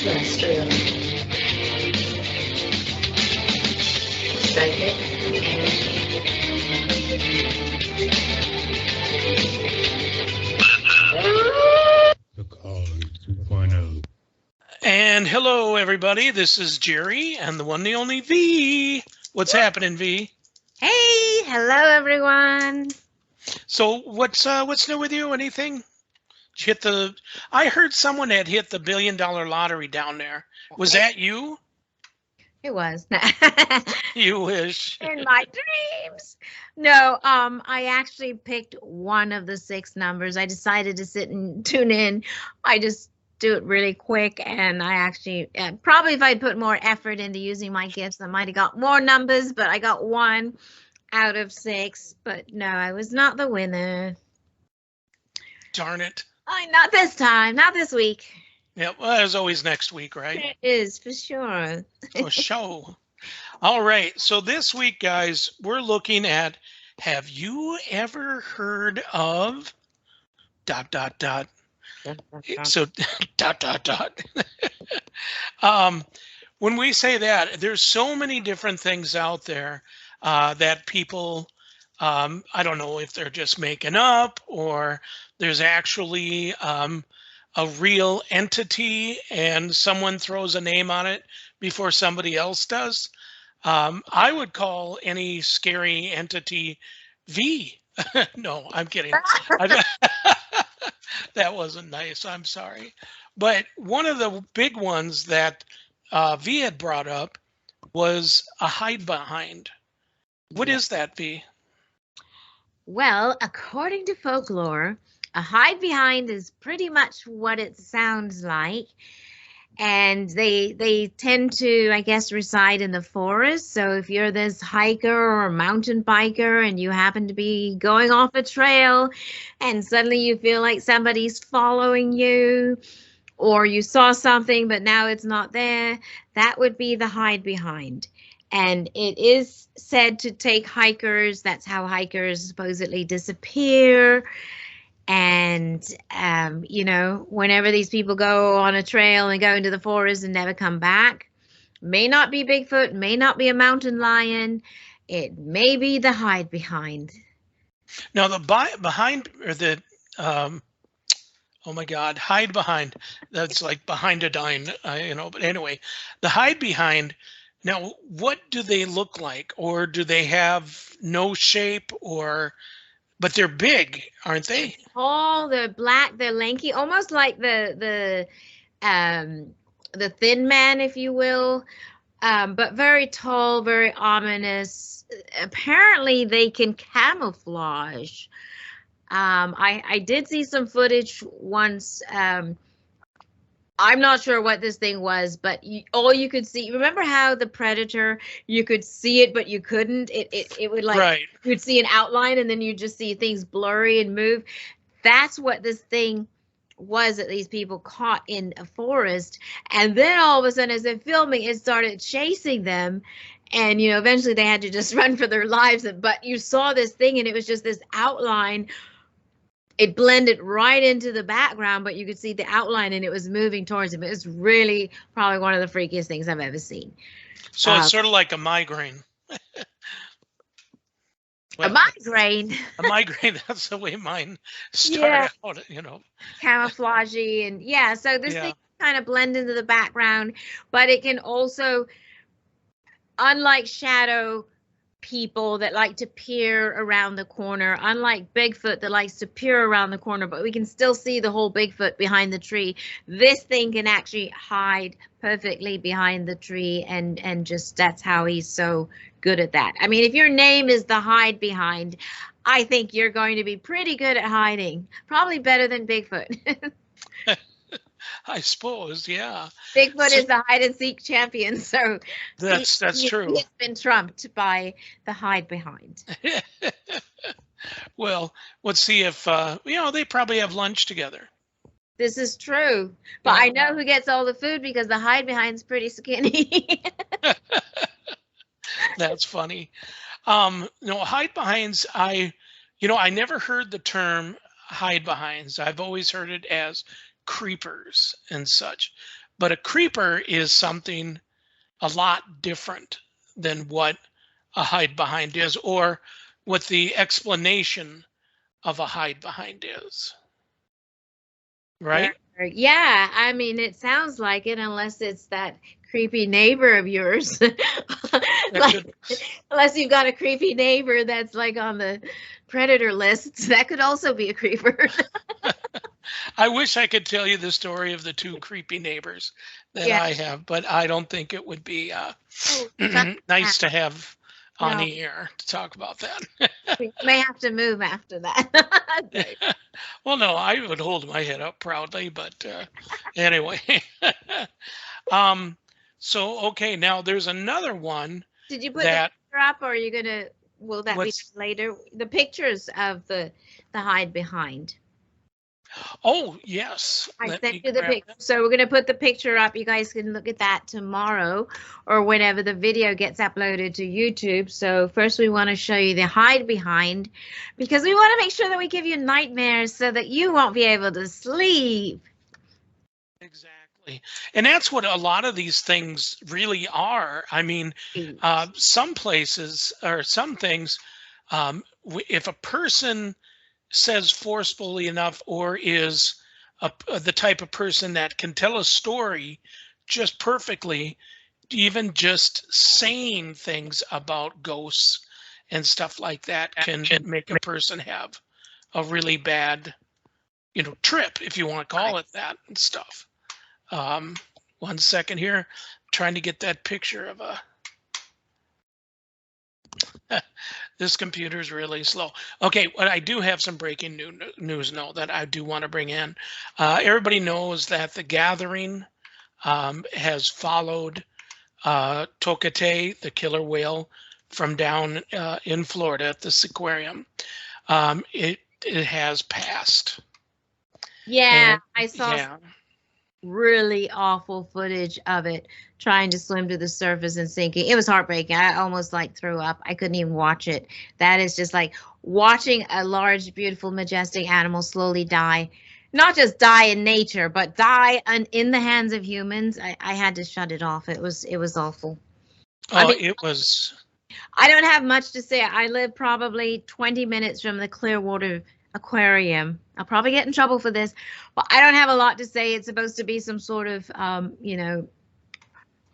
That's true. Psychic. The Cause 2.0. And hello, everybody. This is Jerry and the one, the only V. What's happening, V? Hey, hello everyone. So what's new with you? Anything? Did you hit the? I heard someone had hit the $1 billion lottery down there. Was that you? It was You wish. in my dreams. No, I actually picked one of the 6 numbers. I decided to sit and tune in. I just do it really quick, and I actually probably if I'd put more effort into using my gifts, I might have got more numbers. But I got 1 out of 6. But no, I was not the winner. Darn it. Not this time, not this week. Yeah, well, there's always next week, right? It is for sure. For show. All right. So this week, guys, we're looking at, have you ever heard of ... So ... When we say that, there's so many different things out there that people, I don't know if they're just making up or there's actually a real entity and someone throws a name on it before somebody else does. I would call any scary entity V. No, I'm kidding. That wasn't nice. I'm sorry. But one of the big ones that V had brought up was a hide behind. What is that, V? Well, according to folklore, a hide behind is pretty much what it sounds like. And they tend to, I guess, reside in the forest. So if you're this hiker or mountain biker and you happen to be going off a trail and suddenly you feel like somebody's following you, or you saw something but now it's not there, that would be the hide behind. And it is said to take hikers. That's how hikers supposedly disappear. And, you know, whenever these people go on a trail and go into the forest and never come back, may not be Bigfoot, may not be a mountain lion. It may be the hide behind. Now, the behind, or the, oh my God, hide behind, that's like behind a dime, you know, but anyway, the hide behind. Now, what do they look like? Or do they have no shape, or, but they're big, aren't they? They're tall, they're black, they're lanky, almost like the Thin Man, if you will, but very tall, very ominous. Apparently, they can camouflage. I did see some footage once. I'm not sure what this thing was, but all you could see. Remember how the Predator, you could see it, but you couldn't. It would like Right. you'd see an outline, and then you just see things blurry and move. That's what this thing was that these people caught in a forest. And then all of a sudden, as they're filming, it started chasing them. And, you know, eventually they had to just run for their lives. But you saw this thing, and it was just this outline. It blended right into the background, but you could see the outline, and it was moving towards him. It was really probably one of the freakiest things I've ever seen. So it's sort of like a migraine. A migraine. A migraine, that's the way mine started out, you know. Camouflagey, and yeah, so this thing kind of blend into the background, but it can also, unlike shadow people that like to peer around the corner, unlike Bigfoot that likes to peer around the corner, but we can still see the whole Bigfoot behind the tree. This thing can actually hide perfectly behind the tree, and just that's how he's so good at that. I mean, if your name is the hide behind, I think you're going to be pretty good at hiding, probably better than Bigfoot. I suppose, yeah. Bigfoot is the hide and seek champion, so that's true. He's been trumped by the hide behind. Well, let's see if you know, they probably have lunch together. This is true, but I know who gets all the food because the hide behind's pretty skinny. That's funny. No, hide behinds. I never heard the term hide behinds. I've always heard it as creepers and such. But a creeper is something a lot different than what a hide behind is, or what the explanation of a hide behind is. Right? Yeah, I mean, it sounds like it, unless it's that creepy neighbor of yours. Like, unless you've got a creepy neighbor that's like on the predator list, that could also be a creeper. I wish I could tell you the story of the two creepy neighbors that Yeah. I have, but I don't think it would be Oh, nice to have on No. the air to talk about that. we may have to move after that. Well, no, I would hold my head up proudly, but anyway. So, okay, now there's another one Did you put that, the picture up, or are you gonna? Will that be what's, later? The pictures of the hide behind. oh, yes. I Let me sent you the grab picture, that. so we're gonna put the picture up. You guys can look at that tomorrow, or whenever the video gets uploaded to YouTube. So first, we want to show you the hide behind, because we want to make sure that we give you nightmares so that you won't be able to sleep. Exactly. And that's what a lot of these things really are. I mean, some places or some things, if a person says forcefully enough, or is the type of person that can tell a story just perfectly, even just saying things about ghosts and stuff like that can make a person have a really bad, trip, if you want to call it that, and stuff. 1 second here, trying to get that picture of a this computer is really slow. Okay, well, I do have some breaking news now that I do want to bring in. Everybody knows that The Gathering has followed Tokate, the killer whale from down in Florida at this aquarium. It has passed. Yeah, And, I saw yeah. really awful footage of it trying to swim to the surface and sinking. It was heartbreaking. I almost like threw up. I couldn't even watch it. That is just like watching a large, beautiful, majestic animal slowly die. Not just die in nature, but die in the hands of humans. I had to shut it off. It was awful. Oh, I mean, it was. I don't have much to say. I live probably 20 minutes from the Clearwater Aquarium. I'll probably get in trouble for this, but I don't have a lot to say. It's supposed to be some sort of,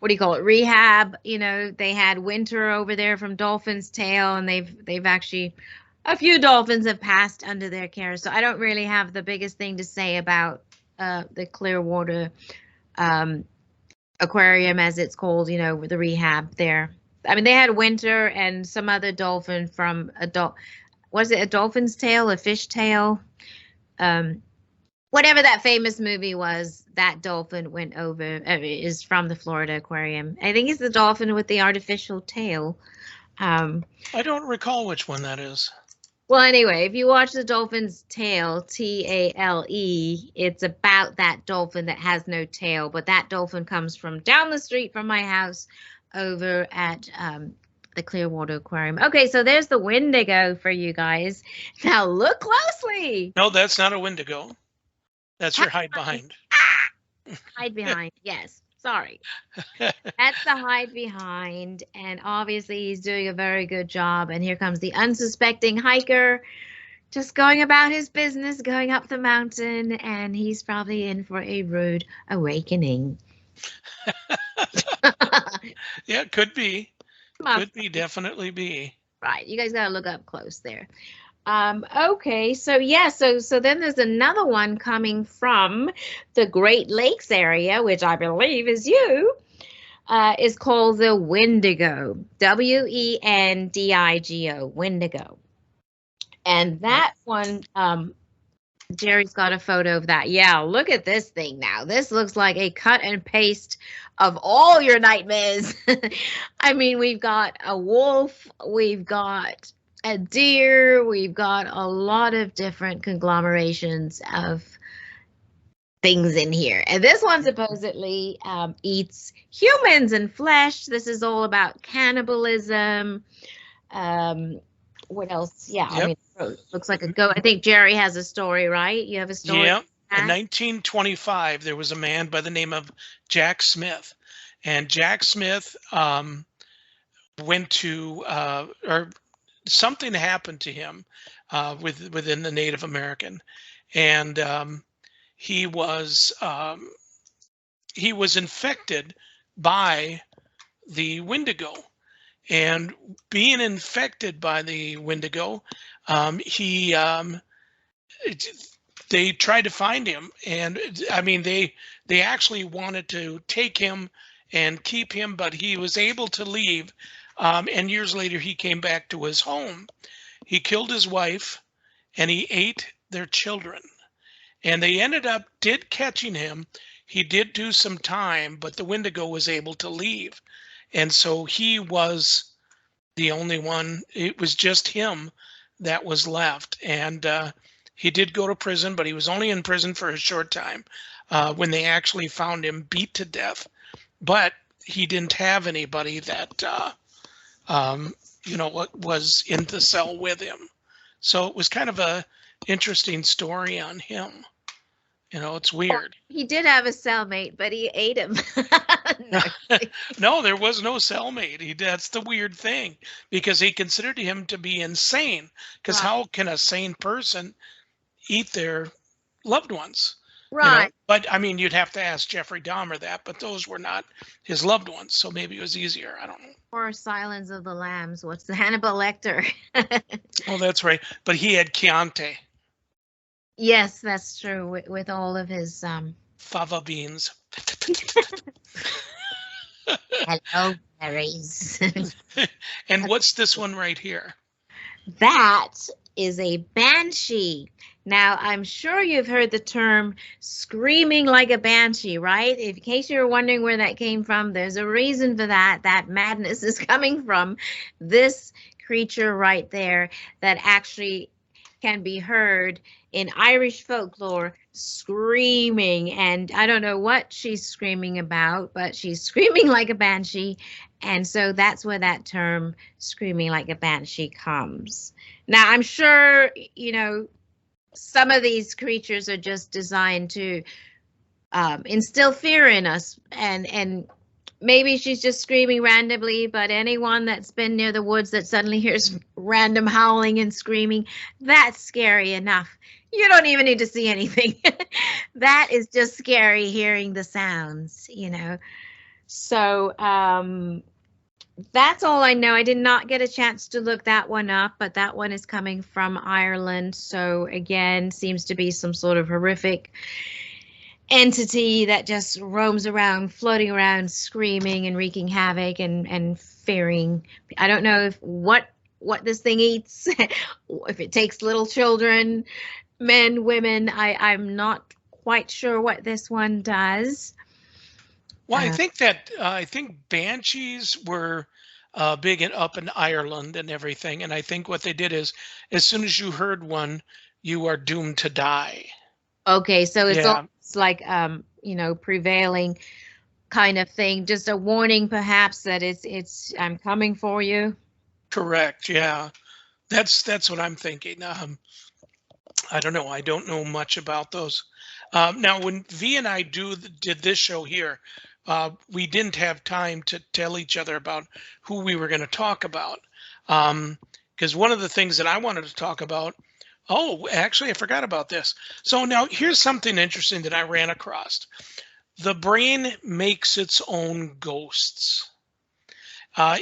what do you call it? Rehab. They had winter over there from Dolphin's Tail, and they've actually, a few dolphins have passed under their care. So I don't really have the biggest thing to say about the Clearwater Aquarium, as it's called, with the rehab there. I mean, they had winter and some other dolphin from was it a dolphin's tail, a fish tail? Whatever that famous movie was, that dolphin went over, is from the Florida Aquarium. I think it's the dolphin with the artificial tail. I don't recall which one that is. Well, anyway, if you watch The Dolphin's Tail, Tale, it's about that dolphin that has no tail, but that dolphin comes from down the street from my house over at the Clearwater Aquarium. Okay, so there's the Wendigo for you guys. Now look closely. No, that's not a Wendigo. That's your hide behind. Hide behind, yes. Sorry. That's the hide behind, and obviously he's doing a very good job. And here comes the unsuspecting hiker, just going about his business, going up the mountain, and he's probably in for a rude awakening. Yeah, could be. Could be, definitely be. Right, you guys gotta look up close there. Okay, so yeah, so then there's another one coming from the Great Lakes area, which I believe is you. Is called the Wendigo, Wendigo, Wendigo. And that one, Jerry's got a photo of that. Yeah, look at this thing now. This looks like a cut and paste of all your nightmares. I mean, we've got a wolf, we've got a deer, we've got a lot of different conglomerations of things in here. And this one supposedly eats humans and flesh. This is all about cannibalism. What else? Yeah, yep. I mean, it looks like a goat. I think Jerry has a story, right? You have a story? Yeah, in 1925, there was a man by the name of Jack Smith, and Jack Smith went to or something happened to him within the Native American, and he was infected by the Wendigo, and being infected by the Wendigo, he they tried to find him, and I mean they actually wanted to take him and keep him, but he was able to leave. And years later, he came back to his home. He killed his wife, and he ate their children. And they ended up catching him. He did do some time, but the Wendigo was able to leave, and so he was the only one. It was just him that was left, and he did go to prison, but he was only in prison for a short time when they actually found him beat to death. But he didn't have anybody that was in the cell with him. So it was kind of a interesting story on him. It's weird. He did have a cellmate, but he ate him. No, there was no cellmate. That's the weird thing, because he considered him to be insane. Because how can a sane person eat their loved ones? Right. But I mean, you'd have to ask Jeffrey Dahmer that, but those were not his loved ones. So maybe it was easier. I don't know. Or Silence of the Lambs. What's the Hannibal Lecter? Oh, that's right. But he had Chianti. Yes, that's true. With all of his fava beans. Hello, berries. And what's this one right here? That is a banshee. Now, I'm sure you've heard the term screaming like a banshee, right? In case you're wondering where that came from, there's a reason for that. That madness is coming from this creature right there that actually can be heard in Irish folklore screaming. And I don't know what she's screaming about, but she's screaming like a banshee. And so that's where that term screaming like a banshee comes. Now, I'm sure, some of these creatures are just designed to instill fear in us, and maybe she's just screaming randomly, but anyone that's been near the woods that suddenly hears random howling and screaming, that's scary enough. You don't even need to see anything. That is just scary, hearing the sounds, So that's all I know. I did not get a chance to look that one up, but that one is coming from Ireland. So again, seems to be some sort of horrific entity that just roams around, floating around, screaming and wreaking havoc and fearing. I don't know what this thing eats, if it takes little children, men, women. I'm not quite sure what this one does. Well, I think banshees were big up in Ireland and everything, and I think what they did is, as soon as you heard one, you are doomed to die. Okay, so it's almost like prevailing kind of thing, just a warning, perhaps, that it's I'm coming for you. Correct. Yeah, that's what I'm thinking. I don't know. I don't know much about those. Now, when V and I did this show here, we didn't have time to tell each other about who we were going to talk about. Because one of the things that I wanted to talk about, actually, I forgot about this. So now here's something interesting that I ran across. The brain makes its own ghosts.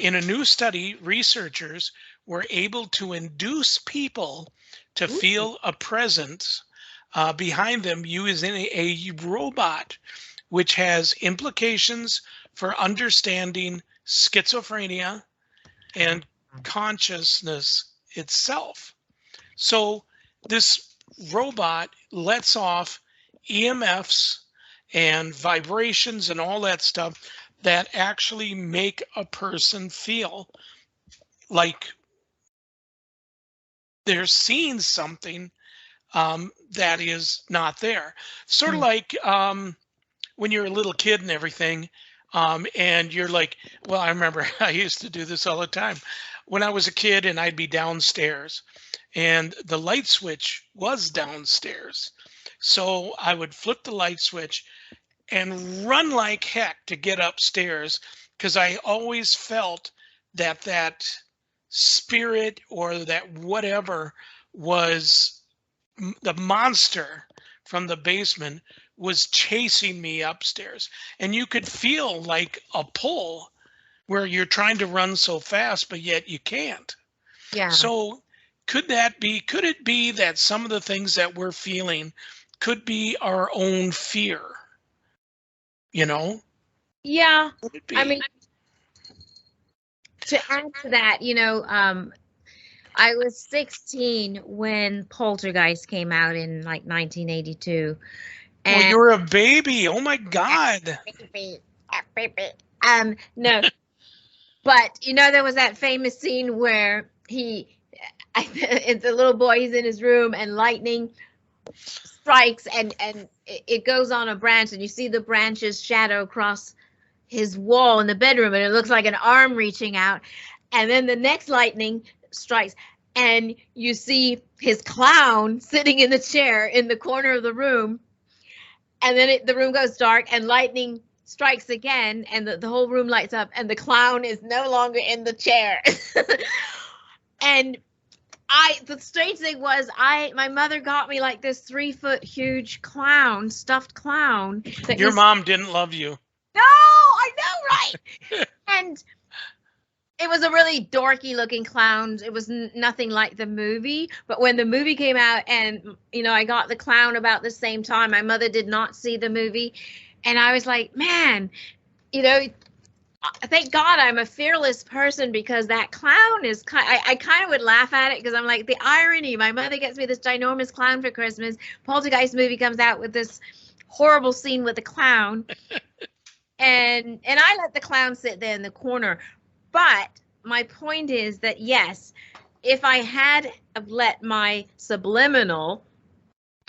In a new study, researchers were able to induce people to feel a presence behind them using a robot, which has implications for understanding schizophrenia and consciousness itself. So this robot lets off EMFs and vibrations and all that stuff that actually make a person feel like they're seeing something that is not there. Sort of like when you're a little kid and everything, and you're like, well, I remember I used to do this all the time when I was a kid, and I'd be downstairs and the light switch was downstairs. So I would flip the light switch and run like heck to get upstairs because I always felt that spirit or that whatever was the monster from the basement was chasing me upstairs. And you could feel like a pull where you're trying to run so fast, but yet you can't. Yeah. So could it be that some of the things that we're feeling could be our own fear? You know, Yeah. could it be? I mean, to add to that, I was 16 when Poltergeist came out in like 1982. Well, And you're a baby. Oh my God. no, but there was that famous scene where it's a little boy, he's in his room and lightning strikes and it goes on a branch and you see the branch's shadow across his wall in the bedroom and it looks like an arm reaching out. And then the next lightning strikes and you see his clown sitting in the chair in the corner of the room. And then the room goes dark and lightning strikes again and the whole room lights up and the clown is no longer in the chair. And the strange thing was my mother got me like this 3-foot huge stuffed clown. Your mom didn't love you. No, I know, right? And it was a really dorky looking clown. It was nothing like the movie. But when the movie came out and, I got the clown about the same time, my mother did not see the movie. And I was like, man, thank God I'm a fearless person because that clown is I kind of would laugh at it because I'm like, the irony. My mother gets me this ginormous clown for Christmas. Poltergeist movie comes out with this horrible scene with the clown. And I let the clown sit there in the corner. But my point is that, yes, if I had let my subliminal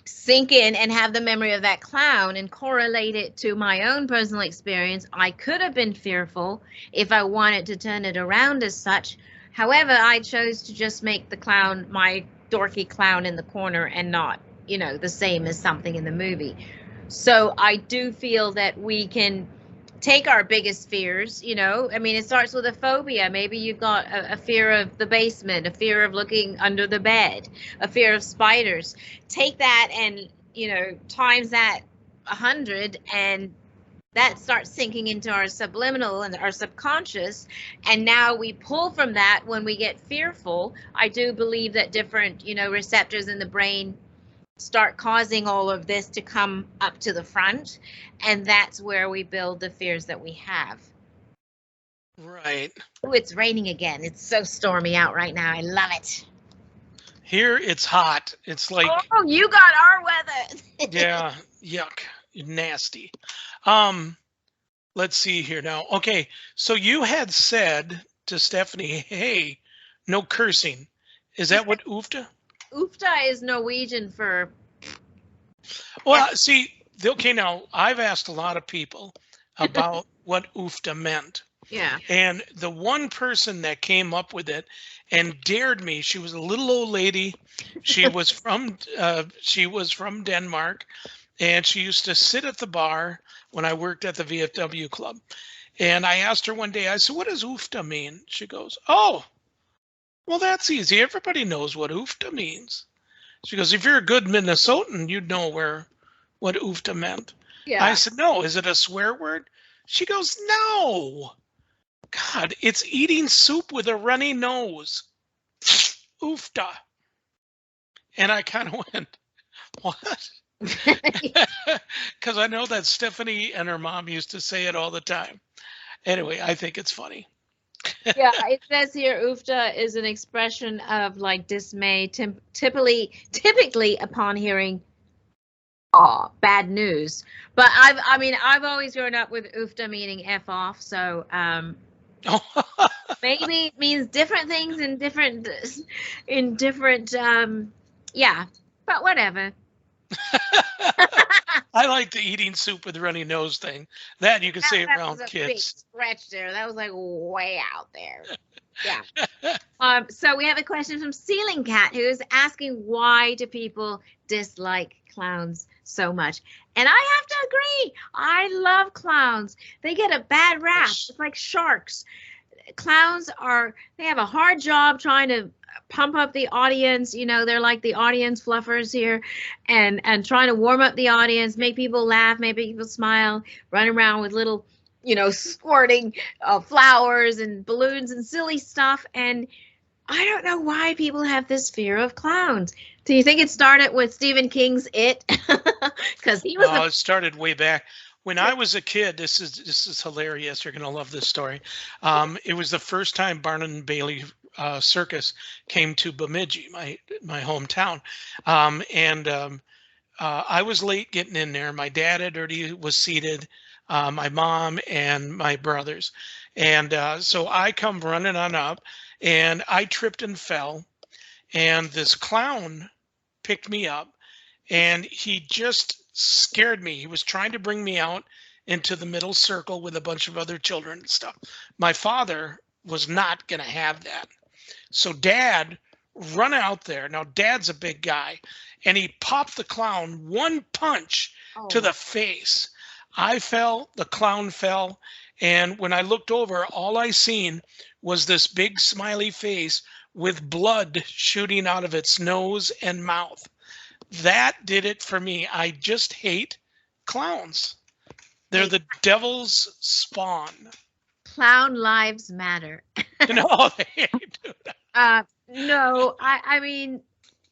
sink in and have the memory of that clown and correlate it to my own personal experience, I could have been fearful if I wanted to turn it around as such. However, I chose to just make the clown my dorky clown in the corner and not, the same as something in the movie. So I do feel that we can take our biggest fears, it starts with a phobia. Maybe you've got a fear of the basement, a fear of looking under the bed, a fear of spiders. Take that and, times that 100 and that starts sinking into our subliminal and our subconscious. And now we pull from that when we get fearful. I do believe that different, receptors in the brain start causing all of this to come up to the front, and that's where we build the fears that we have. Right. Oh, it's raining again. It's so stormy out right now. I love it. Here it's hot. It's like, oh, you got our weather. Yeah, yuck, nasty. Let's see here now. Okay, so you had said to Stephanie, hey, no cursing. Is that what oofta? Oofta is Norwegian for... Well, see, okay, now I've asked a lot of people about what oofta meant. Yeah. And the one person that came up with it and dared me, she was a little old lady. She was from Denmark, and she used to sit at the bar when I worked at the VFW club. And I asked her one day, I said, what does oofta mean? She goes, oh, well, that's easy. Everybody knows what oofta means. She goes, if you're a good Minnesotan, you'd know what oofta meant. Yeah. I said, no, is it a swear word? She goes, no. God, it's eating soup with a runny nose. Oofta. And I kind of went, what? Because I know that Stephanie and her mom used to say it all the time. Anyway, I think it's funny. Yeah, it says here oofta is an expression of like dismay, typically upon hearing bad news. But I've always grown up with oofta meaning F off, so maybe it means different things in different yeah, but whatever. I like the eating soup with runny nose thing. That you can say That around was a big kids. stretch there. That was like way out there. Yeah. So we have a question from Ceiling Cat, who is asking, why do people dislike clowns so much? And I have to agree. I love clowns. They get a bad rap. It's like sharks. Clowns they have a hard job trying to pump up the audience. You know, they're like the audience fluffers here, and trying to warm up the audience, make people laugh, make people smile, run around with little, squirting flowers and balloons and silly stuff. And I don't know why people have this fear of clowns. Do you think it started with Stephen King's It? Because he was it started way back. When I was a kid, this is hilarious. You're going to love this story. It was the first time Barnum and Bailey Circus came to Bemidji, my hometown. I was late getting in there. My dad had already was seated, my mom and my brothers. And so I come running on up, and I tripped and fell. And this clown picked me up, and he just scared me. He was trying to bring me out into the middle circle with a bunch of other children and stuff. My father was not going to have that. So Dad run out there. Now Dad's a big guy, and he popped the clown one punch to the face. I fell, the clown fell, and when I looked over, all I seen was this big smiley face with blood shooting out of its nose and mouth. That did it for me. I just hate clowns. They're the devil's spawn. Clown lives matter. No, they do. No, I mean,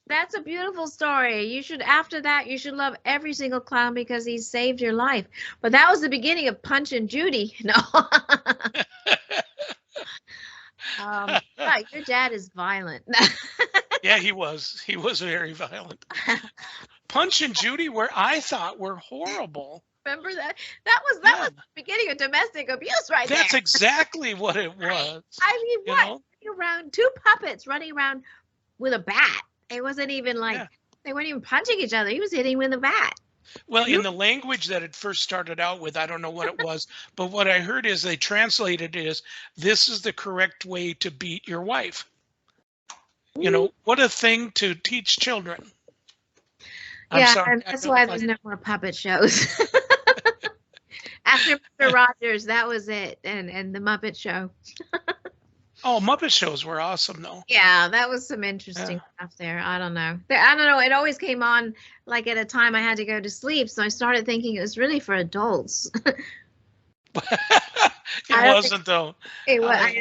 that's a beautiful story. After that, you should love every single clown because he saved your life. But that was the beginning of Punch and Judy. No. Yeah, your dad is violent. Yeah, he was. He was very violent. Punch and Judy I thought were horrible. Remember that? That was the beginning of domestic abuse right there. That's exactly what it was. I mean, what? Around two puppets running around with a bat. It wasn't even like they weren't even punching each other. He was hitting with a bat. Well, in the language that it first started out with, I don't know what it was, but what I heard is they translated it as, this is the correct way to beat your wife. What a thing to teach children. I'm sorry, and that's why there's no more puppet shows. After Mr. Rogers, that was it, and the Muppet Show. Oh, Muppet shows were awesome, though. Yeah, that was some interesting stuff there. I don't know. It always came on like at a time I had to go to sleep, so I started thinking it was really for adults. It wasn't, though. It was.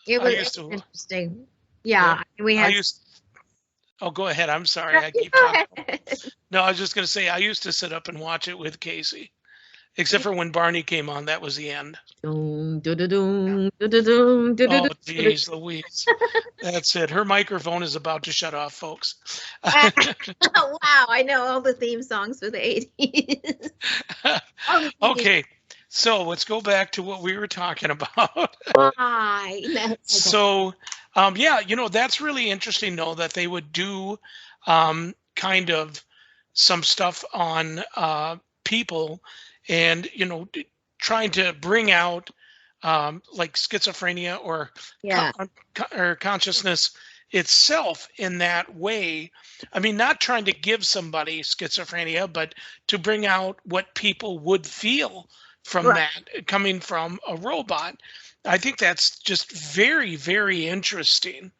It was interesting. Yeah, we had. Oh, go ahead. I'm sorry. I keep talking. No, I was just going to say I used to sit up and watch it with Casey. Except for when Barney came on, that was the end. Oh, geez, Louise. That's it. Her microphone is about to shut off, folks. Wow, I know all the theme songs for the 80s. Okay, so let's go back to what we were talking about. Why? So, that's really interesting, though, that they would do kind of some stuff on people and, trying to bring out like schizophrenia or consciousness itself in that way. I mean, not trying to give somebody schizophrenia, but to bring out what people would feel from that coming from a robot. I think that's just very, very interesting.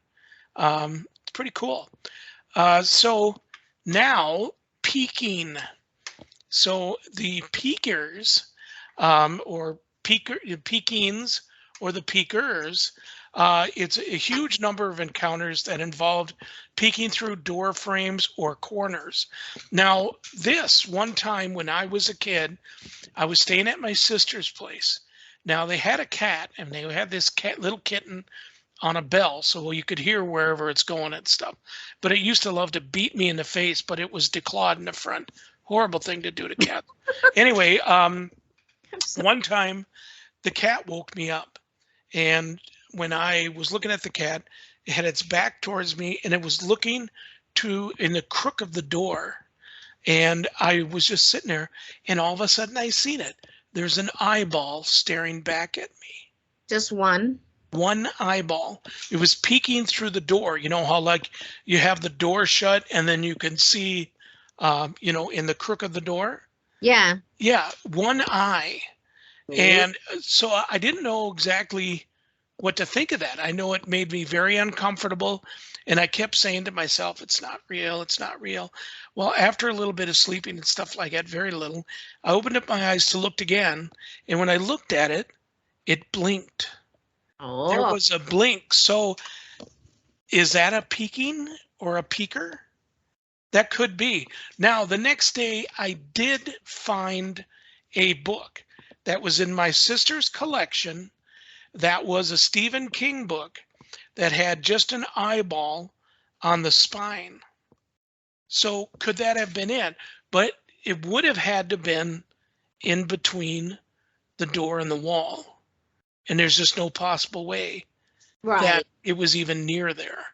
It's pretty cool. So now peaking. So the peakers, or peakings, or the peakers, it's a huge number of encounters that involved peeking through door frames or corners. Now, this one time when I was a kid, I was staying at my sister's place. Now, they had a cat, and they had this little kitten on a bell, so you could hear wherever it's going and stuff. But it used to love to beat me in the face, but it was declawed in the front. Horrible thing to do to cats. Anyway, one time the cat woke me up, and when I was looking at the cat, it had its back towards me, and it was looking in the crook of the door. And I was just sitting there, and all of a sudden I seen it. There's an eyeball staring back at me. Just one. One eyeball. It was peeking through the door. You know how like you have the door shut and then you can see, in the crook of the door? Yeah. Yeah, one eye. And so I didn't know exactly what to think of that. I know it made me very uncomfortable. And I kept saying to myself, it's not real. It's not real. Well, after a little bit of sleeping and stuff like that, very little, I opened up my eyes to look again. And when I looked at it, it blinked. There Oh, was a blink. So is that a peeking or a peeker? That could be. Now, the next day, I did find a book that was in my sister's collection. That was a Stephen King book that had just an eyeball on the spine. So could that have been it? But it would have had to been in between the door and the wall. And there's just no possible way right. that it was even near there.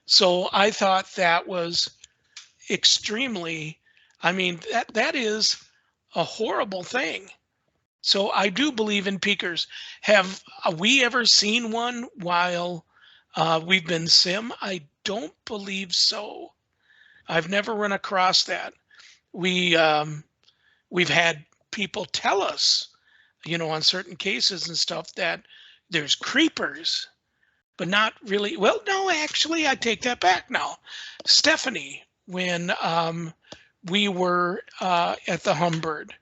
So I thought that was extremely, I mean, that is a horrible thing. So I do believe in peekers. Have we ever seen one while we've been sim? I don't believe so. I've never run across that. We've had people tell us, on certain cases and stuff that there's creepers, but not really. Well, no, actually, I take that back now. Stephanie, when we were at the Humbird,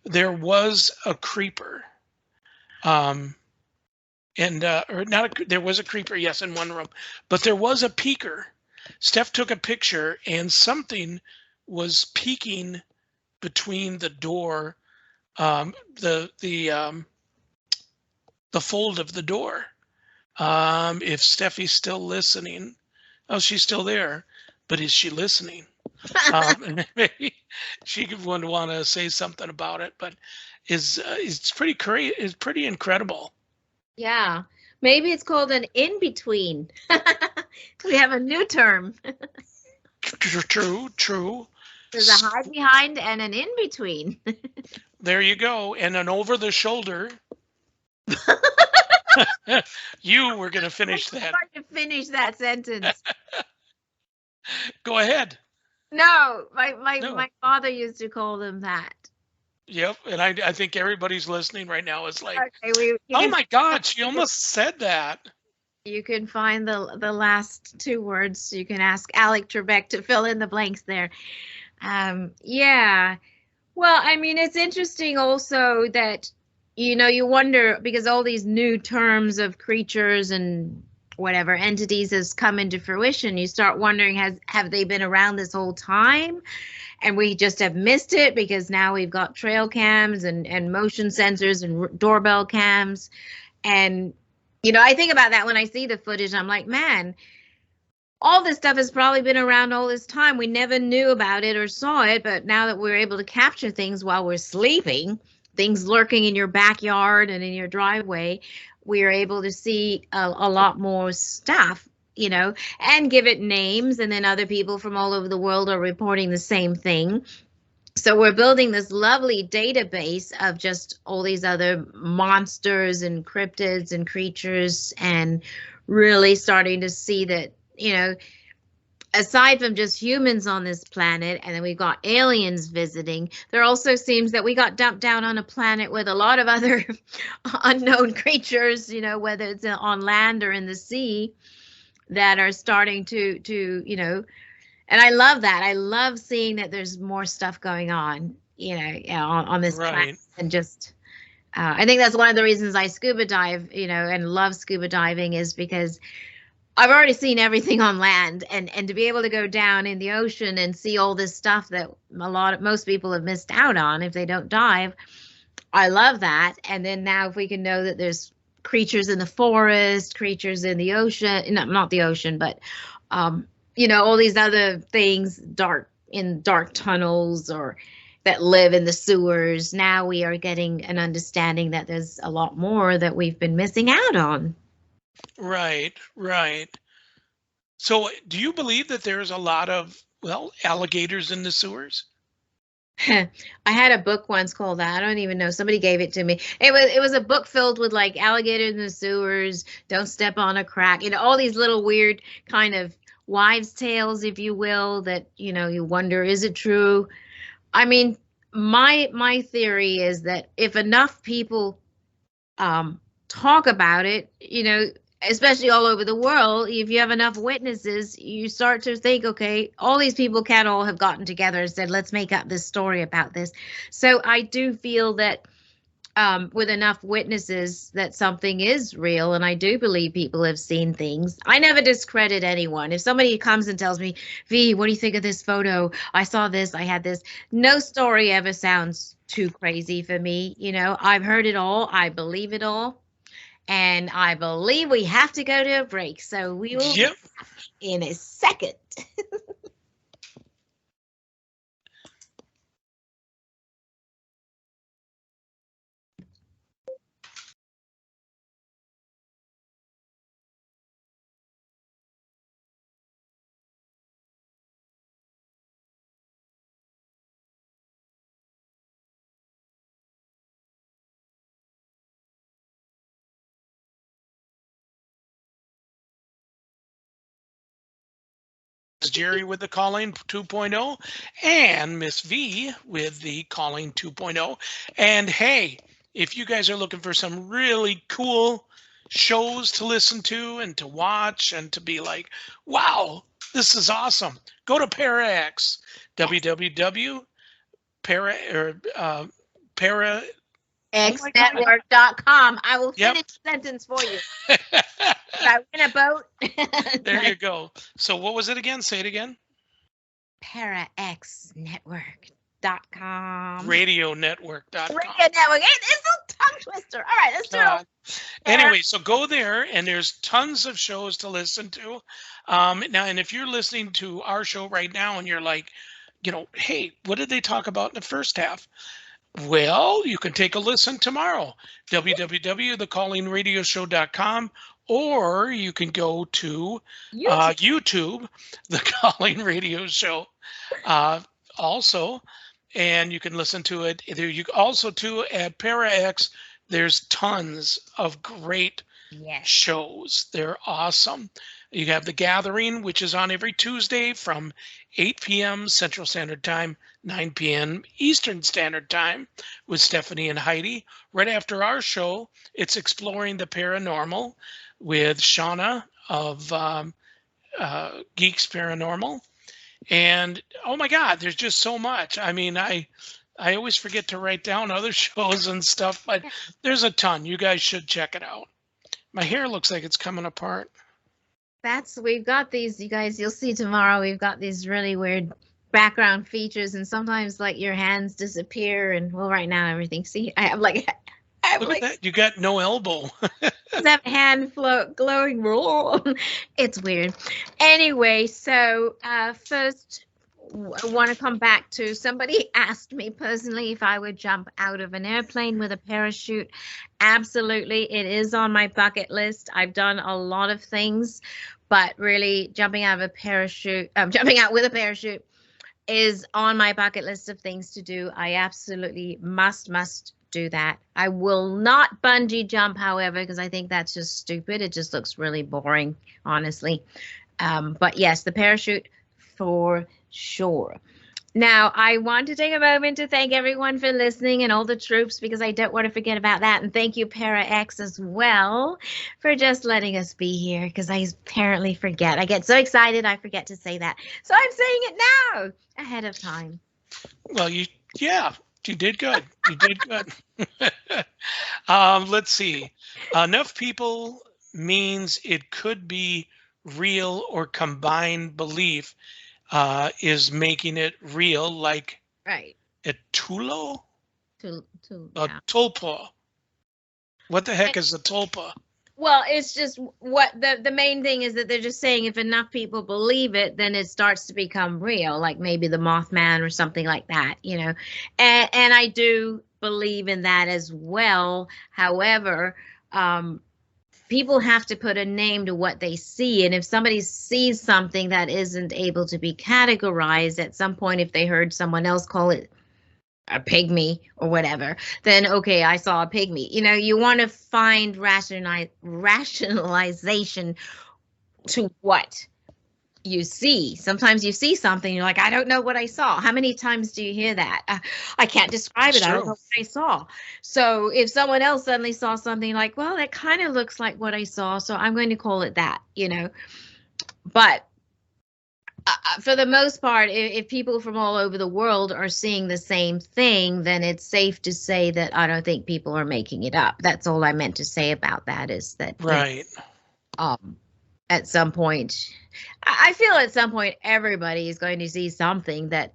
there was a creeper. Or not there was a creeper, yes, in one room, but there was a peeker. Steph took a picture and something was peeking between the door, the fold of the door. If Steffi's still listening, oh, she's still there, but is she listening? Maybe she would want to say something about it, but it's pretty crazy. It's pretty incredible. Yeah. Maybe it's called an in-between. We have a new term. True. There's a hide behind and an in-between. There you go. And an over the shoulder. You were going to finish that. I'm going to finish that sentence. Go ahead. No, my father used to call them that. Yep, and I think everybody's listening right now is like, okay, oh my God, she almost said that. You can find the last two words. You can ask Alec Trebek to fill in the blanks there. Yeah. Well, I mean, it's interesting also that, you wonder, because all these new terms of creatures and whatever entities has come into fruition, you start wondering, have they been around this whole time? And we just have missed it because now we've got trail cams and motion sensors and doorbell cams. And, I think about that when I see the footage. I'm like, man, all this stuff has probably been around all this time. We never knew about it or saw it. But now that we're able to capture things while we're sleeping, things lurking in your backyard and in your driveway, we are able to see a lot more stuff, and give it names. And then other people from all over the world are reporting the same thing. So we're building this lovely database of just all these other monsters and cryptids and creatures, and really starting to see that, aside from just humans on this planet, and then we've got aliens visiting, there also seems that we got dumped down on a planet with a lot of other unknown creatures, whether it's on land or in the sea, that are starting to, and I love that. I love seeing that there's more stuff going on, on this planet, and just, I think that's one of the reasons I scuba dive, and love scuba diving, is because I've already seen everything on land, and to be able to go down in the ocean and see all this stuff that most people have missed out on if they don't dive. I love that. And then now if we can know that there's creatures in the forest, creatures in the ocean, not the ocean, but, all these other things, dark tunnels, or that live in the sewers. Now we are getting an understanding that there's a lot more that we've been missing out on. Right. So do you believe that there's a lot of, alligators in the sewers? I had a book once called that. I don't even know. Somebody gave it to me. It was a book filled with like alligators in the sewers, don't step on a crack, all these little weird kind of wives' tales, if you will, that you wonder, is it true? I mean, my theory is that if enough people talk about it, especially all over the world, if you have enough witnesses, you start to think, okay, all these people can't all have gotten together and said, let's make up this story about this. So I do feel that with enough witnesses that something is real, and I do believe people have seen things. I never discredit anyone. If somebody comes and tells me, V, what do you think of this photo? I saw this, I had this. No story ever sounds too crazy for me. I've heard it all. I believe it all. And I believe we have to go to a break. So we will Yep. be back in a second. Jerry with the Calling 2.0 and Miss V with the Calling 2.0. And hey, if you guys are looking for some really cool shows to listen to and to watch and to be like, wow, this is awesome, go to ParaX, www.para or para. Xnetwork.com. I will Yep. finish the sentence for you. If I win a boat. There you go. So what was it again? Say it again. ParaXnetwork.com. RadioNetwork.com. Radio Network. It's a tongue twister. All right, let's do it. Anyway, so go there, and there's tons of shows to listen to. Now, and if you're listening to our show right now and you're like, hey, what did they talk about in the first half? Well, you can take a listen tomorrow, www.thecallingradioshow.com, or you can go to YouTube, The Calling Radio Show, also, and you can listen to it. You also too at ParaX. There's tons of great shows. They're awesome. You have The Gathering, which is on every Tuesday from 8 p.m. Central Standard Time, 9 p.m. Eastern Standard Time with Stephanie and Heidi. Right after our show, it's Exploring the Paranormal with Shauna of Geeks Paranormal. And oh my God, there's just so much. I mean, I always forget to write down other shows and stuff, but there's a ton. You guys should check it out. My hair looks like it's coming apart. We've got these, you guys, you'll see tomorrow, we've got these really weird background features, and sometimes like your hands disappear, and well, right now everything, see, I have like Look at that. You got no elbow. that hand glowing. It's weird. Anyway, so first I want to come back to, somebody asked me personally if I would jump out of an airplane with a parachute. Absolutely. It is on my bucket list. I've done a lot of things, but really jumping out with a parachute is on my bucket list of things to do. I absolutely must do that. I will not bungee jump, however, because I think that's just stupid. It just looks really boring, honestly. But yes, the parachute for sure. Now, I want to take a moment to thank everyone for listening and all the troops, because I don't want to forget about that. And thank you, ParaX, as well, for just letting us be here, because I apparently forget. I get so excited, I forget to say that. So I'm saying it now, ahead of time. Well, you did good. You did good. Let's see. Enough people means it could be real or combined belief. Is making it real, like right. A tulo? A tulpa. What the heck is a tulpa? Well, it's just what the main thing is that they're just saying if enough people believe it, then it starts to become real, like maybe the Mothman or something like that, And I do believe in that as well. However, people have to put a name to what they see. And if somebody sees something that isn't able to be categorized at some point, if they heard someone else call it a pygmy or whatever, then okay, I saw a pygmy. You want to find rationalization to what you see. Sometimes you see something, you're like, I don't know what I saw. How many times do you hear that? I can't describe it. It's I don't true. know what I saw. So if someone else suddenly saw something like, well, that kind of looks like what I saw, so I'm going to call it that. But for the most part, if people from all over the world are seeing the same thing, then it's safe to say that I don't think people are making it up. That's all I meant to say about that, is that, Right. at some point, I feel at some point everybody is going to see something that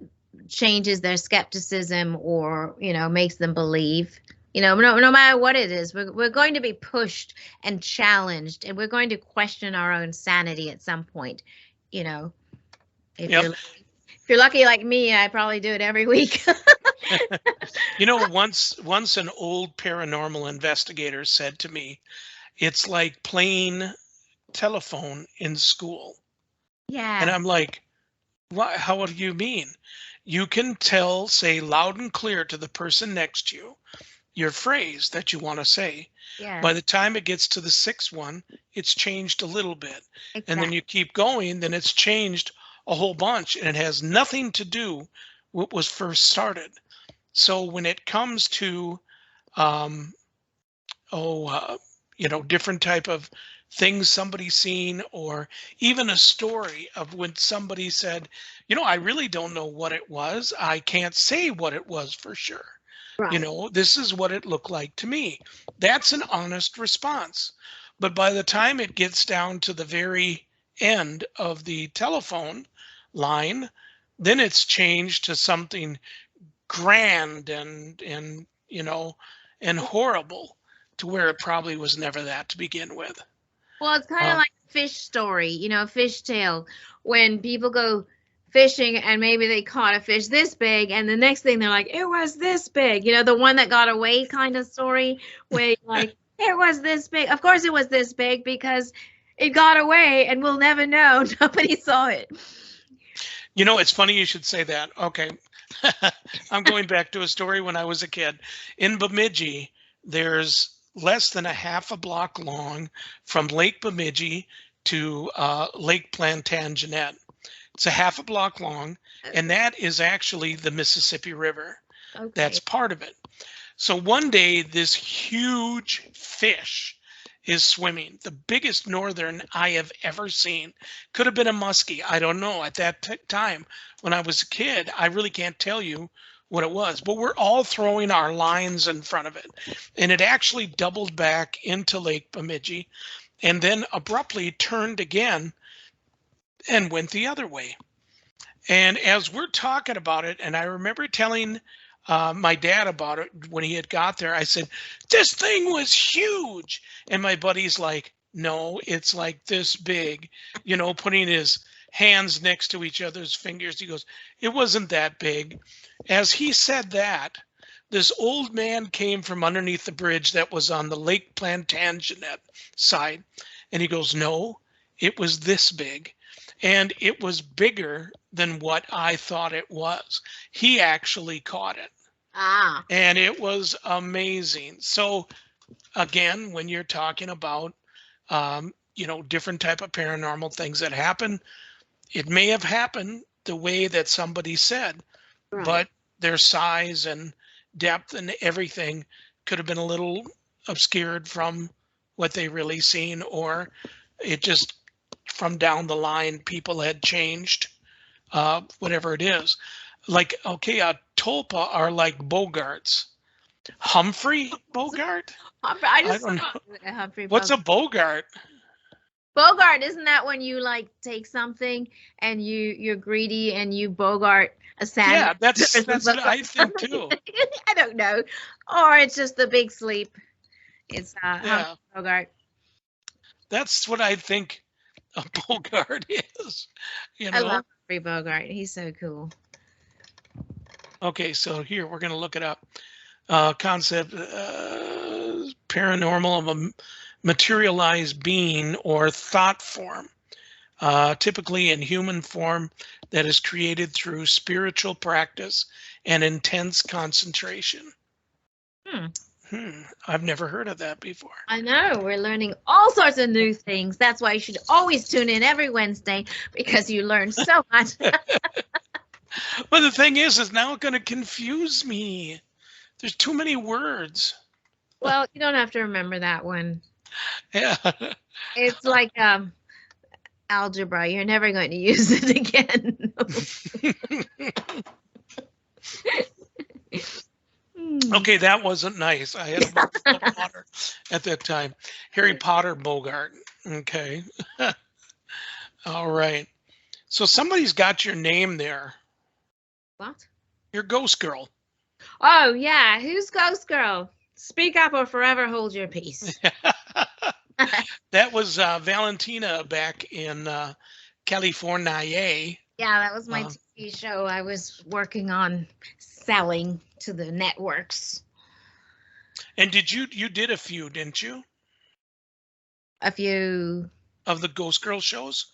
changes their skepticism, or makes them believe. No matter what it is, we're going to be pushed and challenged, and we're going to question our own sanity at some point. If Yep. if you're lucky like me, I probably do it every week. Once an old paranormal investigator said to me, it's like playing telephone in school. And Yeah. I'm like, what? How do you mean? You can say loud and clear to the person next to you your phrase that you want to say. Yeah. By the time it gets to the sixth one, it's changed a little bit. And then Exactly. you keep going, then it's changed a whole bunch, and it has nothing to do with what was first started. So when it comes to um, different type of things somebody's seen, or even a story of when somebody said, I really don't know what it was. I can't say what it was for sure. Right. This is what it looked like to me. That's an honest response. But by the time it gets down to the very end of the telephone line, then it's changed to something grand and horrible, to where it probably was never that to begin with. Well, it's kind of Um, like a fish story, fish tale. When people go fishing and maybe they caught a fish this big, and the next thing they're like, it was this big. The one that got away kind of story, where you're like, it was this big. Of course it was this big because it got away and we'll never know. Nobody saw it. It's funny you should say that. Okay. I'm going back to a story when I was a kid. In Bemidji, there's less than a half a block long from Lake Bemidji to Lake Plantagenet. It's a half a block long, and that is actually the Mississippi River. Okay. That's part of it. So one day, this huge fish is swimming, the biggest northern I have ever seen. Could have been a muskie. I don't know. At that time, when I was a kid, I really can't tell you what it was, but we're all throwing our lines in front of it. And it actually doubled back into Lake Bemidji, and then abruptly turned again and went the other way. And as we're talking about it, and I remember telling my dad about it when he had got there, I said, this thing was huge. And my buddy's like, no, it's like this big, putting his hands next to each other's fingers. He goes, it wasn't that big. As he said that, this old man came from underneath the bridge that was on the Lake Plantagenet side. And he goes, no, it was this big. And it was bigger than what I thought it was. He actually caught it. And it was amazing. So again, when you're talking about, different type of paranormal things that happen, it may have happened the way that somebody said, Right. but their size and depth and everything could have been a little obscured from what they really seen, or it just from down the line, people had changed, whatever it is. Like, okay, tulpa are like Bogarts. Humphrey Bogart? I just don't saw know. Humphrey What's Bogart. a Bogart? Bogart, isn't that when you like take something and you're greedy and you Bogart a sandwich? Yeah, that's what I think too. I don't know. Or it's just the big sleep. It's Yeah, Humphrey Bogart. that's what I think a Bogart is. I love Humphrey Bogart. He's so cool. Okay, so here we're going to look it up. Concept paranormal of a materialized being or thought form, typically in human form, that is created through spiritual practice and intense concentration. Hmm. I've never heard of that before. I know. We're learning all sorts of new things. That's why you should always tune in every Wednesday, because you learn so much. But the thing is now it's going to confuse me. There's too many words. Well, you don't have to remember that one. Yeah. It's like algebra. You're never going to use it again. Okay, that wasn't nice. I had a mouthful of water at that time. Harry Potter Bogart. Okay. All right. So somebody's got your name there. What? Your Ghost Girl. Oh, yeah. Who's Ghost Girl? Speak up or forever hold your peace. That was Valentina back in California. Yeah, that was my TV show I was working on selling to the networks. And you did a few, didn't you? A few of the Ghost Girl shows?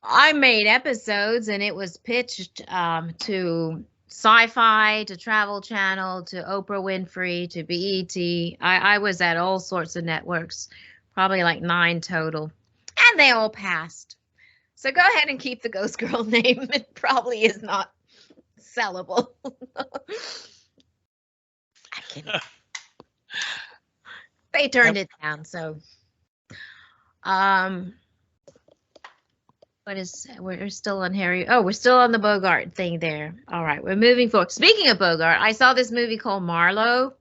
I made episodes, and it was pitched to Sci-Fi, to Travel Channel, to Oprah Winfrey, to BET. I was at all sorts of networks, probably like 9 total, and they all passed. So go ahead and keep the Ghost Girl name. It probably is not sellable. They turned it down. So, we're still on Harry. Oh, we're still on the Bogart thing there. All right, we're moving forward. Speaking of Bogart, I saw this movie called Marlowe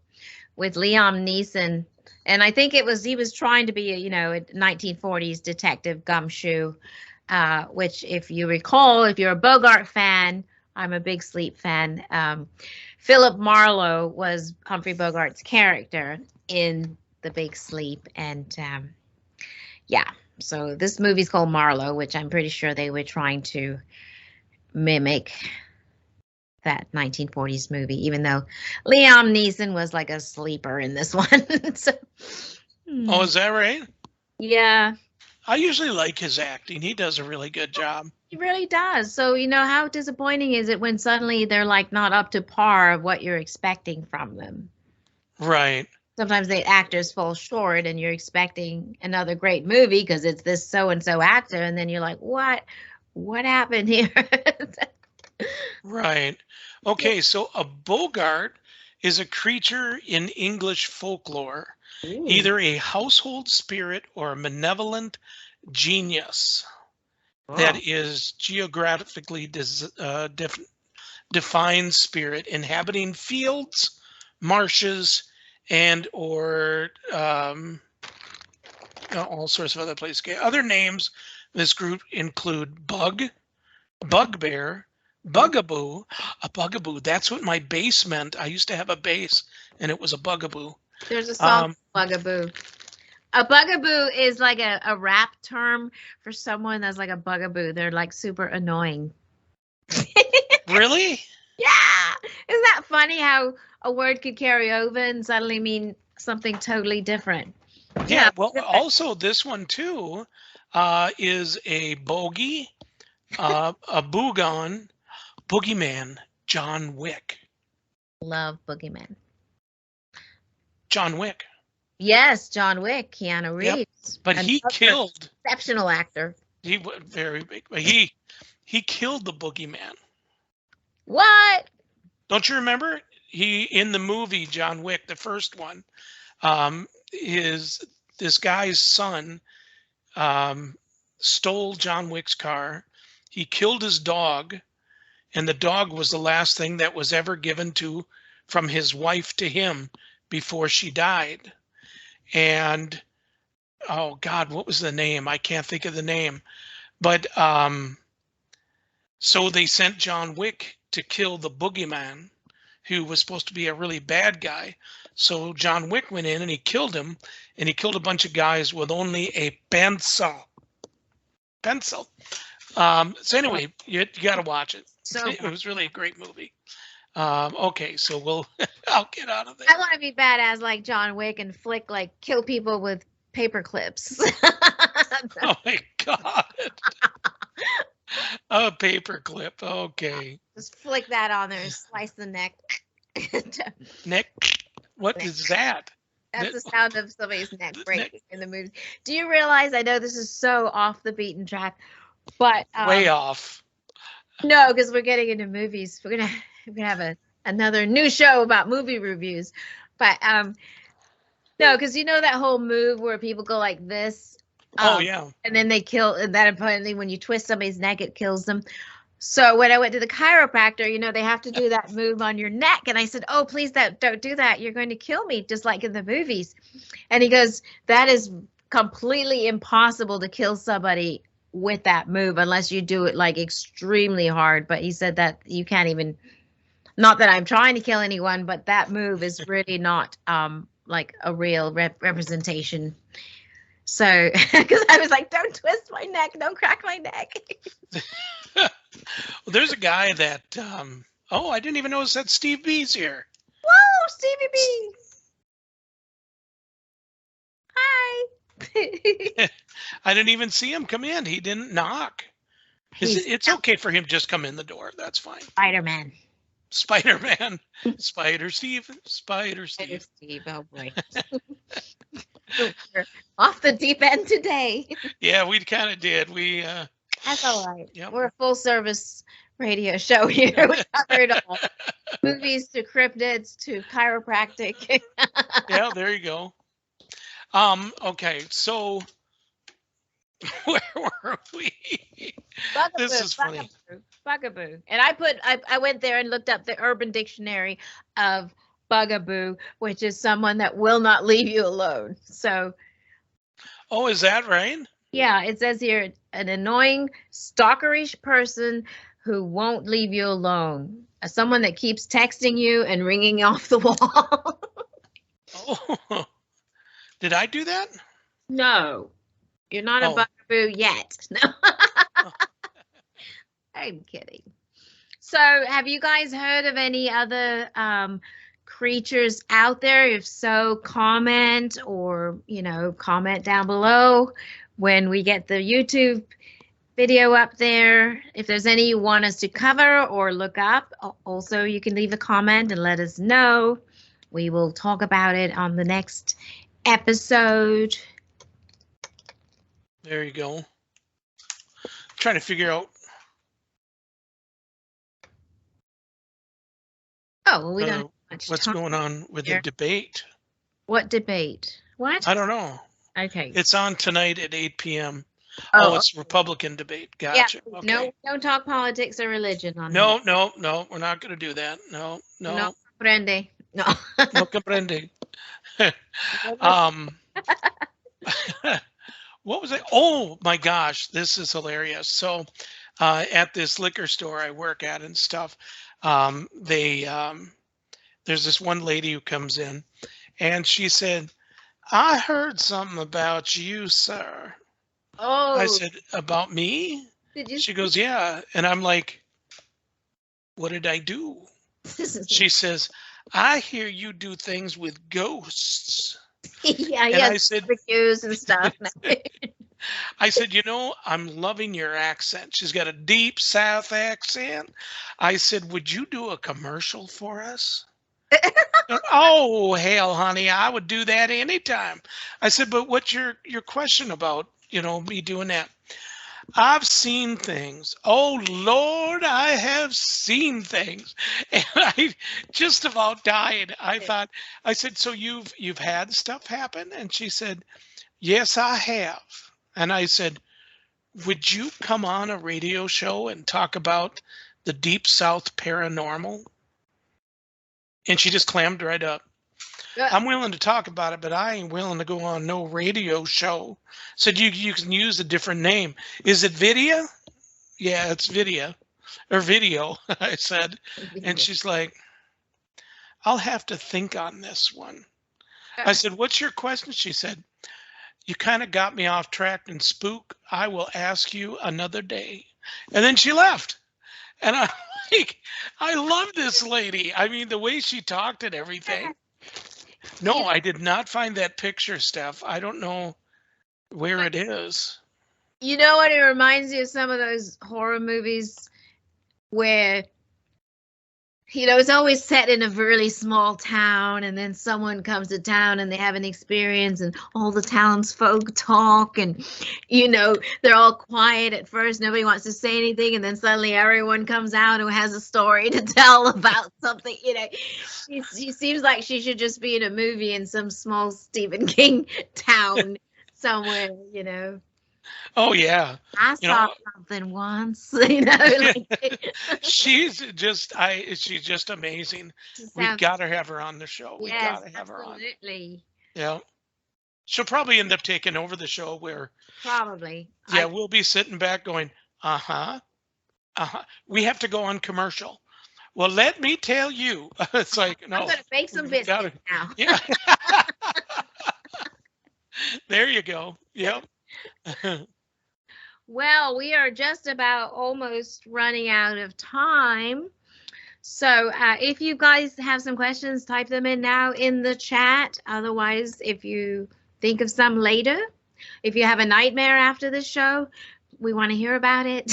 with Liam Neeson, and I think he was trying to be a 1940s detective gumshoe, which, if you recall, if you're a Bogart fan, I'm a big Sleep fan. Philip Marlowe was Humphrey Bogart's character in The Big Sleep, and yeah. So this movie's called Marlowe, which I'm pretty sure they were trying to mimic that 1940s movie, even though Liam Neeson was like a sleeper in this one. So, Oh, is that right? Yeah. I usually like his acting. He does a really good job. He really does. So, how disappointing is it when suddenly they're like not up to par of what you're expecting from them? Right. Sometimes the actors fall short and you're expecting another great movie because it's this so-and-so actor. And then you're like, what happened here? Right. Okay. So a Bogart is a creature in English folklore, either a household spirit or a malevolent genius that is geographically defined spirit inhabiting fields, marshes, and or all sorts of other places. Okay. Other names in this group include bug, bugbear, bugaboo. A bugaboo. That's what my bass meant. I used to have a bass, and it was a bugaboo. There's a song, bugaboo. A bugaboo is like a rap term for someone that's like a bugaboo. They're like super annoying. Really? Yeah. Isn't that funny how a word could carry over and suddenly mean something totally different? Yeah. Well, also this one too is a bogey, a boogon, boogeyman, John Wick. Love Boogeyman. John Wick. Yes, John Wick, Keanu Reeves. Yep. But he killed. Exceptional actor. He was very big. But he killed the boogeyman. What? Don't you remember? He, in the movie John Wick, the first one, this guy's son stole John Wick's car. He killed his dog, and the dog was the last thing that was ever given from his wife to him before she died. And oh God, what was the name? I can't think of the name. But so they sent John Wick to kill the boogeyman, who was supposed to be a really bad guy. So John Wick went in and he killed him, and he killed a bunch of guys with only a pencil. So anyway, you got to watch it. So it was really a great movie. Okay, so I'll get out of there. I want to be badass like John Wick and kill people with paper clips. Oh my God. A paper clip. Okay. Just flick that on there and slice the neck. Nick, what Neck. is that? That's That- the sound of somebody's neck the breaking in the movie. Do you realize? I know this is so off the beaten track, but way off. no, because we're getting into movies. We're gonna have another new show about movie reviews, but no, because you know that whole move where people go like this. Oh yeah. And then they kill, and that apparently when you twist somebody's neck, it kills them. So when I went to the chiropractor, you know, they have to do that move on your neck. And I said, oh, please don't do that. You're going to kill me, just like in the movies. And he goes, that is completely impossible to kill somebody with that move unless you do it like extremely hard. But he said that you can't even, not that I'm trying to kill anyone, but that move is really not like a real representation. So, because I was like, don't twist my neck, don't crack my neck. Well, there's a guy that. Oh, I didn't even notice that Steve B's here. Whoa, Stevie B. Hi. I didn't even see him come in. He didn't knock. It's okay for him to just come in the door. That's fine. Spider-Man. Spider-Man. Spider Steve. Spider Spider Steve. Steve, oh boy. We're off the deep end today. Yeah, we kind of did. We. That's all right. Yep. We're a full service radio show here. We cover it all. Movies to cryptids to chiropractic. Yeah, there you go. Okay, so where were we? Bugaboo, This is funny. Bugaboo. And I went there and looked up the Urban Dictionary of bugaboo, which is someone that will not leave you alone. So Oh, is that right? yeah, it says here an annoying, stalkerish person who won't leave you alone. Someone that keeps texting you and ringing off the wall. Oh, did I do that? No, you're not a Oh. bugaboo yet. No. Oh. I'm kidding. So, have you guys heard of any other creatures out there? If so, comment or, comment down below when we get the YouTube video up there. If there's any you want us to cover or look up, also you can leave a comment and let us know. We will talk about it on the next episode. There you go. Trying to figure out. Oh, well, we don't have much What's time. going on with here. the debate. What debate? What? I don't know. Okay. It's on tonight at 8 p.m. Oh, it's Republican debate. Gotcha. Yeah. Okay. No, don't talk politics or religion on No, here. no, we're not going to do that. No. No, comprende. No. No comprende. What was it? Oh my gosh, this is hilarious. So, at this liquor store I work at and stuff, there's this one lady who comes in, and she said, "I heard something about you, sir." Oh. I said, "About me?" Did you? She goes, "Yeah," and I'm like, "What did I do?" She says, "I hear you do things with ghosts." yeah, And yeah. I said, Barbecues and stuff. I'm loving your accent. She's got a deep South accent. I said, would you do a commercial for us? Oh, hell, honey, I would do that anytime. I said, but what's your question about, me doing that? I've seen things. Oh, Lord, I have seen things. And I just about died. I said, so you've had stuff happen? And she said, yes, I have. And I said, would you come on a radio show and talk about the Deep South paranormal? And she just clammed right up. I'm willing to talk about it, but I ain't willing to go on no radio show. Said you can use a different name. Is it video? Yeah, it's video. Or video, I said. And she's like, I'll have to think on this one. I said, what's your question? She said, you kind of got me off track and spook. I will ask you another day. And then she left. And I'm like, I love this lady. I mean, the way she talked and everything. No, I did not find that picture, Steph. I don't know where it is. You know what? It reminds you of some of those horror movies where, it's always set in a really small town, and then someone comes to town and they have an experience, and all the townsfolk talk, and, they're all quiet at first. Nobody wants to say anything, and then suddenly everyone comes out who has a story to tell about something. She seems like she should just be in a movie in some small Stephen King town somewhere. Oh yeah. I You saw know, something once, like she's just amazing. just We sounds, gotta have her on the show. We yes, gotta have her on. absolutely. Yeah. She'll probably end up taking over the show where, Probably. yeah, we'll be sitting back going, uh-huh, uh-huh. We have to go on commercial. Well, let me tell you. It's like, I'm no, gonna make some we gotta, biscuits now. yeah. There you go. Yep. Well, we are just about almost running out of time. So if you guys have some questions, type them in now in the chat. Otherwise, if you think of some later, if you have a nightmare after the show, we want to hear about it.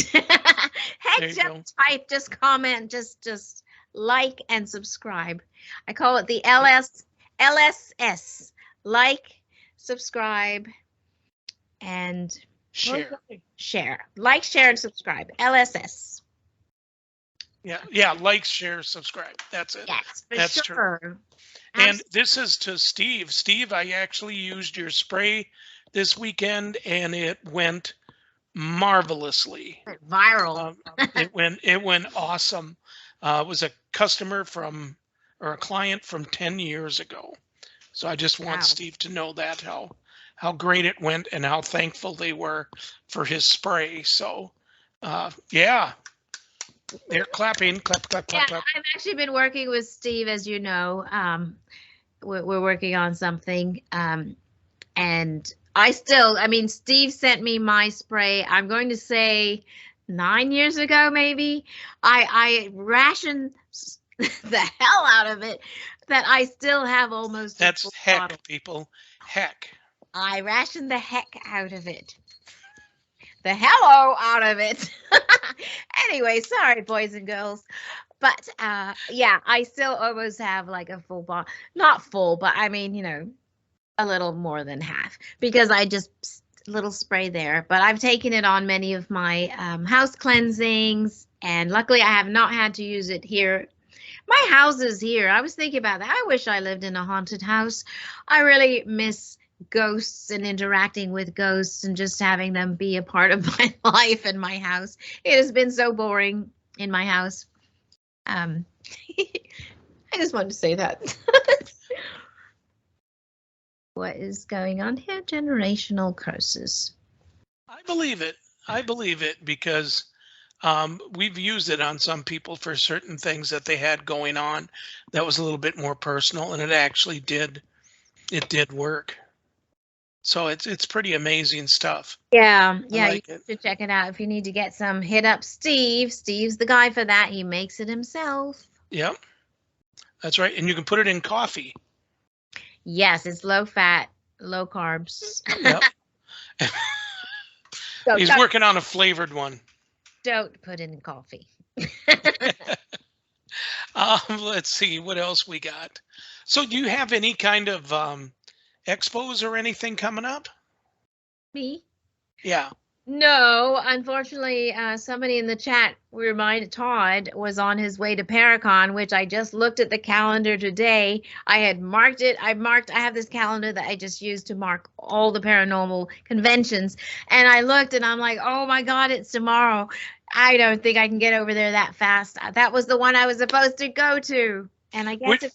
Heck, just type, just comment, just like and subscribe. I call it the LSS. Like, subscribe, and Share. Like, share, and subscribe. LSS. Yeah. Like, share, subscribe. That's it. Yes, for That's sure. true. And this is to Steve. Steve, I actually used your spray this weekend, and it went marvelously. Viral. It went awesome. It was a customer or a client from 10 years ago. So I just want Steve to know that how great it went and how thankful they were for his spray. So yeah, they're clapping, clap. I've actually been working with Steve, as you know. We're working on something, and Steve sent me my spray. I'm going to say 9 years ago, maybe. I rationed the hell out of it that I still have almost. That's heck, bottle. People. Heck. I rationed the heck out of it. The hello out of it. Anyway, sorry, boys and girls. But yeah, I still almost have like a full bottle. Not full, but I mean, a little more than half, because I just little spray there. But I've taken it on many of my house cleansings, and luckily I have not had to use it here. My house is here. I was thinking about that. I wish I lived in a haunted house. I really miss ghosts and interacting with ghosts and just having them be a part of my life and my house. It has been so boring in my house. I just wanted to say that. What is going on here? Generational curses. I believe it because we've used it on some people for certain things that they had going on that was a little bit more personal, and it actually did work. So it's pretty amazing stuff. Yeah, like you should check it out. If you need to get some, hit up Steve. Steve's the guy for that. He makes it himself. Yep, that's right. And you can put it in coffee. Yes, it's low fat, low carbs. Yep. He's working on a flavored one. Don't put it in coffee. Let's see what else we got. So do you have any kind of expos or anything coming up? Me? Yeah. No, unfortunately, somebody in the chat reminded Todd was on his way to Paracon, which I just looked at the calendar today. I had marked it. I have this calendar that I just used to mark all the paranormal conventions. And I looked and I'm like, oh my God, it's tomorrow. I don't think I can get over there that fast. That was the one I was supposed to go to. And I guess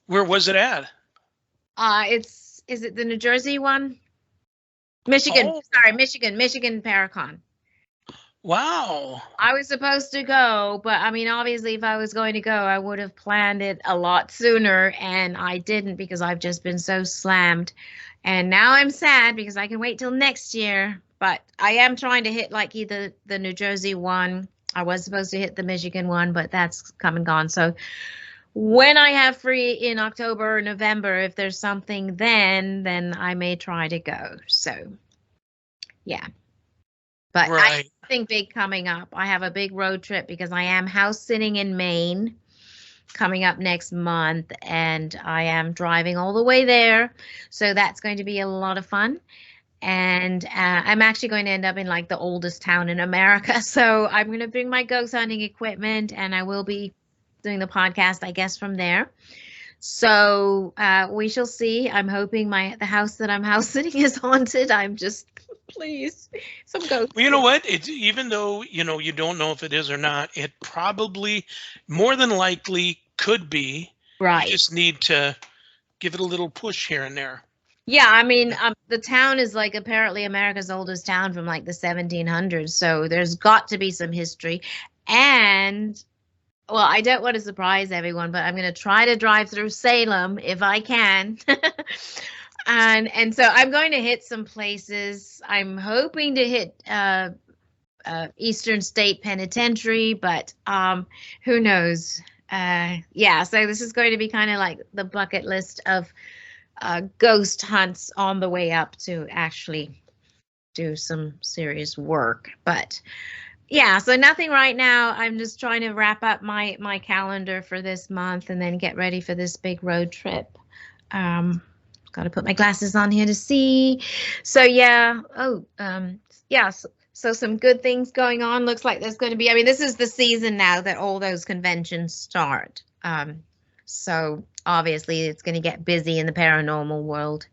where was it at? Is it the New Jersey one? Michigan, Michigan Paracon. Wow. I was supposed to go, but I mean, obviously, if I was going to go, I would have planned it a lot sooner, and I didn't because I've just been so slammed. And now I'm sad because I can wait till next year, but I am trying to hit like either the New Jersey one. I was supposed to hit the Michigan one, but that's come and gone. So when I have free in October or November, if there's something then I may try to go. So, yeah. But I have Right. something big coming up. I have a big road trip because I am house sitting in Maine coming up next month, and I am driving all the way there. So that's going to be a lot of fun. And I'm actually going to end up in like the oldest town in America. So I'm going to bring my ghost hunting equipment, and I will be doing the podcast, I guess, from there. So we shall see. I'm hoping the house that I'm house sitting is haunted. I'm just, please, some ghosts. Well, you know what? It's even though, you don't know if it is or not, it probably more than likely could be. You Right. just need to give it a little push here and there. Yeah, I mean, the town is like apparently America's oldest town from like the 1700s. So there's got to be some history. And well, I don't want to surprise everyone, but I'm going to try to drive through Salem if I can. And so I'm going to hit some places. I'm hoping to hit Eastern State Penitentiary, but who knows? Yeah, so this is going to be kind of like the bucket list of ghost hunts on the way up to actually do some serious work. But yeah, so nothing right now. I'm just trying to wrap up my calendar for this month and then get ready for this big road trip. Got to put my glasses on here to see. So yeah. Yeah. So some good things going on. Looks like there's going to be. I mean, this is the season now that all those conventions start. So obviously it's going to get busy in the paranormal world.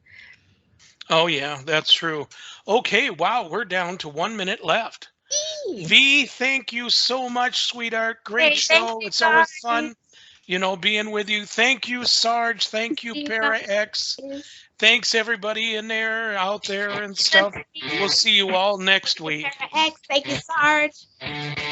Oh yeah, that's true. Okay, wow, we're down to 1 minute left. V, thank you so much, sweetheart. Great Hey, show. thank you, It's always guys. fun, being with you. Thank you, Sarge. Thank you, See you Para guys. X. Thanks, everybody out there and stuff. We'll see you all next week. X, thank you, Sarge.